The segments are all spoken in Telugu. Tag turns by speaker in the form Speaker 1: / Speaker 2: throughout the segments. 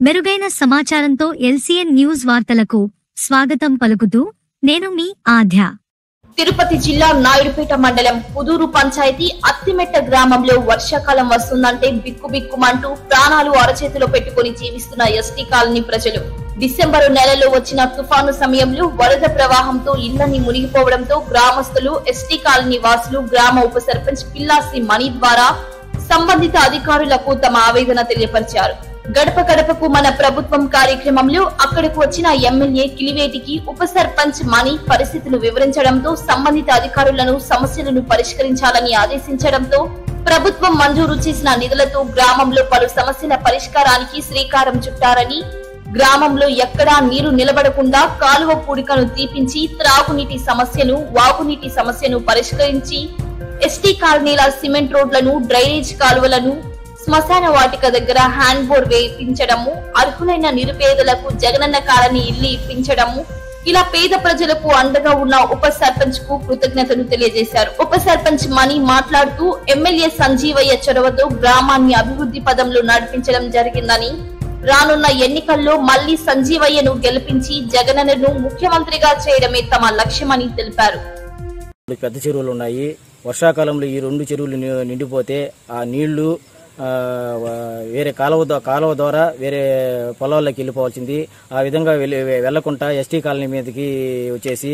Speaker 1: మెరుగైన సమాచారంతో LCN న్యూస్ వార్తలకు స్వాగతం పలుకుతూ నేను మీ ఆధ్య.
Speaker 2: తిరుపతి జిల్లా నాయుడుపేట మండలం పుదూరు పంచాయతీ అత్తిమెట్ట గ్రామంలో వర్షాకాలం వస్తుందంటే బిక్కుబిక్కుమంటూ ప్రాణాలు అరచేతిలో పెట్టుకుని జీవిస్తున్న ఎస్టీ కాలనీ ప్రజలు డిసెంబరు నెలలో వచ్చిన తుఫాను సమయంలో వరద ప్రవాహంతో ఇళ్లన్నీ మునిగిపోవడంతో గ్రామస్తులు, ఎస్టీ కాలనీ వాసులు గ్రామ ఉప సర్పంచ్ పిల్లాసి మణి ద్వారా సంబంధిత అధికారులకు తమ ఆవేదన తెలియపరిచారు. గడప గడపకు మన ప్రభుత్వం కార్యక్రమంలో అక్కడకు వచ్చిన ఎమ్మెల్యే కిలివేటికి ఉప సర్పంచ్ మణి పరిస్థితులు వివరించడంతో సంబంధిత అధికారులను సమస్యలను పరిష్కరించాలని ఆదేశించడంతో ప్రభుత్వం మంజూరు చేసిన నిధులతో గ్రామంలో పలు సమస్యల పరిష్కారానికి శ్రీకారం చుట్టారని, గ్రామంలో ఎక్కడా నీరు నిలబడకుండా కాలువ పూడికను తీపించి త్రాగునీటి సమస్యను, వాగునీటి సమస్యను పరిష్కరించి ఎస్టీ కాలనీల సిమెంట్ రోడ్లను, డ్రైనేజ్ కాలువలను, శ్మశాన వాటిక దగ్గర హ్యాండ్ బోర్ వేయించడము, అర్హులైన నిరుపేదలకు జగనన్న కాలనీ ఇల్లు ఇప్పించడము, ఇలా పేద ప్రజలకు అండగా ఉన్న ఉప సర్పంచ్ కు కృతజ్ఞతలు తెలియజేశారు. ఉప సర్పంచ్ మణి మాట్లాడుతూ ఎమ్మెల్యే సంజీవయ్య చొరవతో గ్రామాన్ని అభివృద్ధి పదంలో నడిపించడం జరిగిందని, రానున్న ఎన్నికల్లో మళ్లీ సంజీవయ్యను గెలిపించి జగనన్నను ముఖ్యమంత్రిగా చేయడమే తమ లక్ష్యమని తెలిపారు.
Speaker 3: పెద్ద చెరువులు ఉన్నాయి. వర్షాకాలంలో ఈ 2 చెరువులు నిండిపోతే ఆ నీళ్లు వేరే కాలువ ద్వారా వేరే పొలాల్లోకి వెళ్ళిపోవాల్సింది. ఆ విధంగా వెళ్లకుండా ఎస్టీ కాలనీ మీదకి వచ్చేసి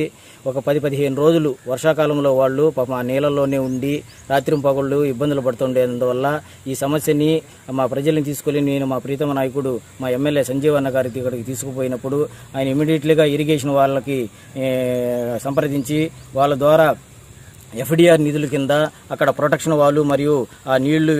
Speaker 3: ఒక 10-15 రోజులు వర్షాకాలంలో వాళ్ళు పాపం ఆ నీళ్ళల్లోనే ఉండి రాత్రింపగళ్ళు ఇబ్బందులు పడుతుండేందువల్ల ఈ సమస్యని మా ప్రజల్ని తీసుకెళ్లి నేను మా ప్రీతమ నాయకుడు మా ఎమ్మెల్యే సంజీవన్న గారి దగ్గరికి తీసుకుపోయినప్పుడు ఆయన ఇమీడియట్లీగా ఇరిగేషన్ వాళ్ళకి సంప్రదించి వాళ్ళ ద్వారా FDR నిధుల కింద అక్కడ ప్రొటెక్షన్ వాళ్ళు మరియు ఆ నీళ్లు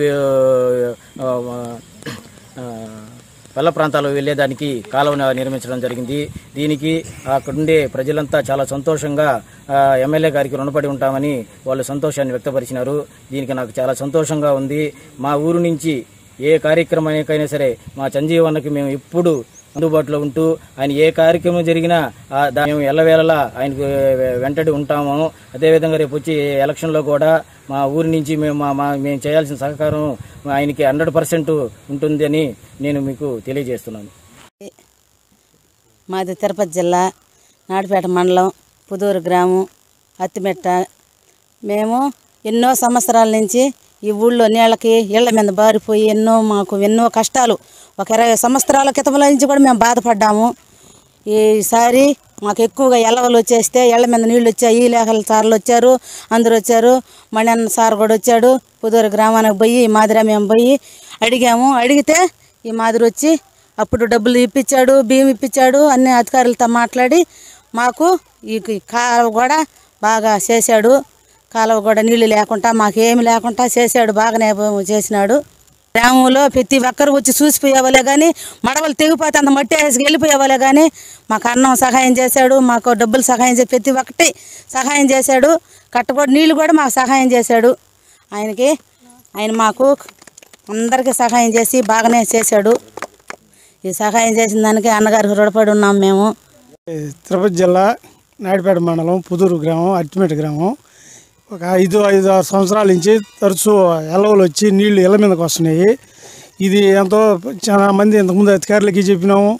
Speaker 3: పల్ల ప్రాంతాల్లో వెళ్లేదానికి కాలువను నిర్మించడం జరిగింది. దీనికి అక్కడుండే ప్రజలంతా చాలా సంతోషంగా ఎమ్మెల్యే గారికి రుణపడి ఉంటామని వాళ్ళు సంతోషాన్ని వ్యక్తపరిచినారు. దీనికి నాకు చాలా సంతోషంగా ఉంది. మా ఊరు నుంచి ఏ కార్యక్రమానికైనా సరే మా సంజీవన్నకి మేము ఎప్పుడు అందుబాటులో ఉంటూ ఆయన ఏ కార్యక్రమం జరిగినా మేము ఎల్లవేళలా ఆయనకు వెంటడి ఉంటాము. అదేవిధంగా రేపు వచ్చి ఎలక్షన్లో కూడా మా ఊరి నుంచి మేము చేయాల్సిన సహకారం ఆయనకి 100% ఉంటుంది అని నేను మీకు తెలియజేస్తున్నాను.
Speaker 4: మాది తిరుపతి జిల్లా నాయుడుపేట మండలం పుదూరు గ్రామం అత్తిమెట్ట. మేము ఎన్నో సంవత్సరాల నుంచి ఈ ఊళ్ళో నీళ్ళకి ఇళ్ల మీద బారిపోయి మాకు ఎన్నో కష్టాలు, ఒక 20 సంవత్సరాల క్రితంలో నుంచి కూడా మేము బాధపడ్డాము. ఈసారి మాకు ఎక్కువగా ఎల్లవలు వచ్చేస్తే ఇళ్ల మీద నీళ్ళు వచ్చాయి. లేఖల సార్లు వచ్చారు, అందరూ వచ్చారు. మణి సార్ కూడా వచ్చాడు. పుదూరు గ్రామానికి పోయి ఈ మాదిరి మేము పోయి అడిగాము. అడిగితే ఈ మాదిరి వచ్చి అప్పుడు డబ్బులు ఇప్పించాడు, బియ్యం ఇప్పించాడు. అన్ని అధికారులతో మాట్లాడి మాకు ఈ కాలువ కూడా బాగా చేశాడు. కాలువ కూడా నీళ్లు లేకుండా మాకేమి లేకుండా చేశాడు, బాగానే చేసినాడు. గ్రామంలో ప్రతి ఒక్కరు వచ్చి చూసిపోయేవాళ్ళే కానీ, మడవలు తెగిపోతే అంత మట్టి వేసి వెళ్ళిపోయేవాళ్ళే కానీ మాకు అన్నం సహాయం చేశాడు, మాకు డబ్బులు సహాయం చేసి ప్రతి ఒక్కటి సహాయం చేశాడు. కట్టకూడ నీళ్ళు కూడా మాకు సహాయం చేశాడు. ఆయన మాకు అందరికీ సహాయం చేసి బాగానే చేశాడు. ఈ సహాయం చేసిన దానికి అన్నగారికి రుణపడి ఉన్నాం మేము.
Speaker 5: తిరుపతి జిల్లా నాయుడుపేట మండలం పుదూరు గ్రామం అత్తిమెట్ట గ్రామం. ఒక 5-6 సంవత్సరాల నుంచి తరచూ ఎల్లవలు వచ్చి నీళ్లు ఇళ్ళ మీదకి వస్తున్నాయి. ఇది ఎంతో చాలా మంది ఇంతకుముందు అధికారులకి చెప్పినాము,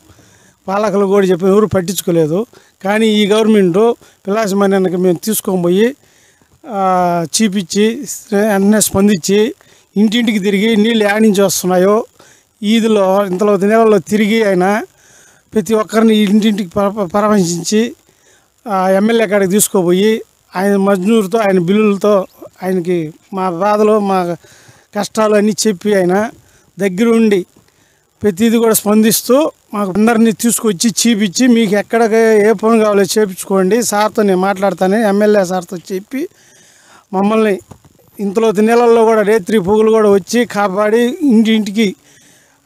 Speaker 5: పాలకులు కూడా చెప్పిన ఎవరు పట్టించుకోలేదు. కానీ ఈ గవర్నమెంట్ పిల్లాసి మన్నకి మేము తీసుకొని పోయి చూపించి అన్నీ స్పందించి ఇంటింటికి తిరిగి నీళ్ళు యాడ్ నుంచి వస్తున్నాయో ఈదులో ఇంతలో నెలలో తిరిగి ఆయన ప్రతి ఒక్కరిని ఇంటింటికి పరామర్శించి ఎమ్మెల్యే కాడికి తీసుకుపోయి ఆయన మంజూరుతో ఆయన బిల్లులతో ఆయనకి మా బాధలు మా కష్టాలు అన్నీ చెప్పి ఆయన దగ్గరుండి ప్రతిదీ కూడా స్పందిస్తూ మాకు అందరినీ తీసుకొచ్చి చూపించి మీకు ఎక్కడ ఏ పని కావాలో చేయించుకోండి సార్తో నేను మాట్లాడతానని ఎమ్మెల్యే సార్తో చెప్పి మమ్మల్ని ఇంతలో నెలల్లో కూడా రేత్రి పొగులు కూడా వచ్చి కాపాడి ఇంటింటికి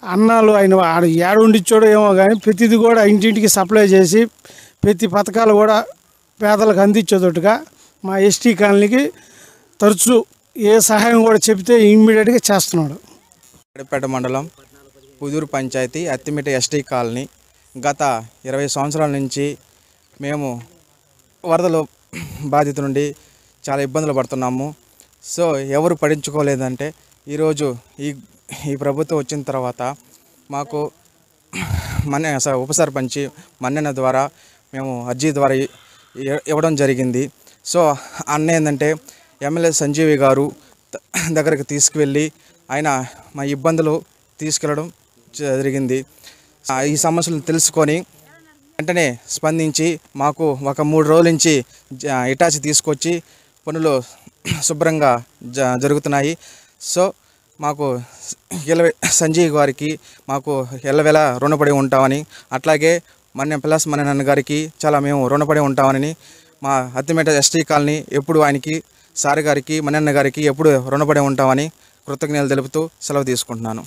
Speaker 5: అన్నాలు ఆయన ఏడుండిచ్చాడో ఏమో కానీ ప్రతిదీ కూడా ఇంటింటికి సప్లై చేసి ప్రతి పథకాలు కూడా పేదలకు అందించేటట్టుగా మా ఎస్టీ కాలనీకి తరచూ ఏ సహాయం కూడా చెబితే ఇమ్మీడియట్గా చేస్తున్నాడు.
Speaker 6: నాయుడుపేట మండలం పుదూరు పంచాయతీ అత్తిమెట్ట ఎస్టీ కాలనీ గత 20 సంవత్సరాల నుంచి మేము వరదలు బాధిత నుండి చాలా ఇబ్బందులు పడుతున్నాము. సో ఎవరు పడించుకోలేదంటే ఈరోజు ఈ ప్రభుత్వం వచ్చిన తర్వాత మాకు ఉప సర్పంచి మన్నెన్న ద్వారా మేము అర్జీ ద్వారా ఇవ్వడం జరిగింది. సో అన్న ఏంటంటే ఎమ్మెల్యే సంజీవి గారు దగ్గరికి తీసుకువెళ్ళి ఆయన మా ఇబ్బందులు తీసుకెళ్ళడం జరిగింది. ఈ సమస్యలు తెలుసుకొని వెంటనే స్పందించి మాకు ఒక 3 రోజుల నుంచి ఇటాచి తీసుకొచ్చి పనులు శుభ్రంగా జరుగుతున్నాయి. సో మాకు సంజీవ్ గారికి మాకు ఎల్లవేళ రుణపడి ఉంటామని, అట్లాగే మన్నెన్న గారికి చాలా మేము రుణపడి ఉంటామని, మా అత్తిమెట్ట ఎస్టీ కాలనీ ఎప్పుడు ఆయనకి సార్ గారికి మన్నెన్న గారికి ఎప్పుడు రుణపడి ఉంటామని కృతజ్ఞతలు తెలుపుతూ సెలవు తీసుకుంటున్నాను.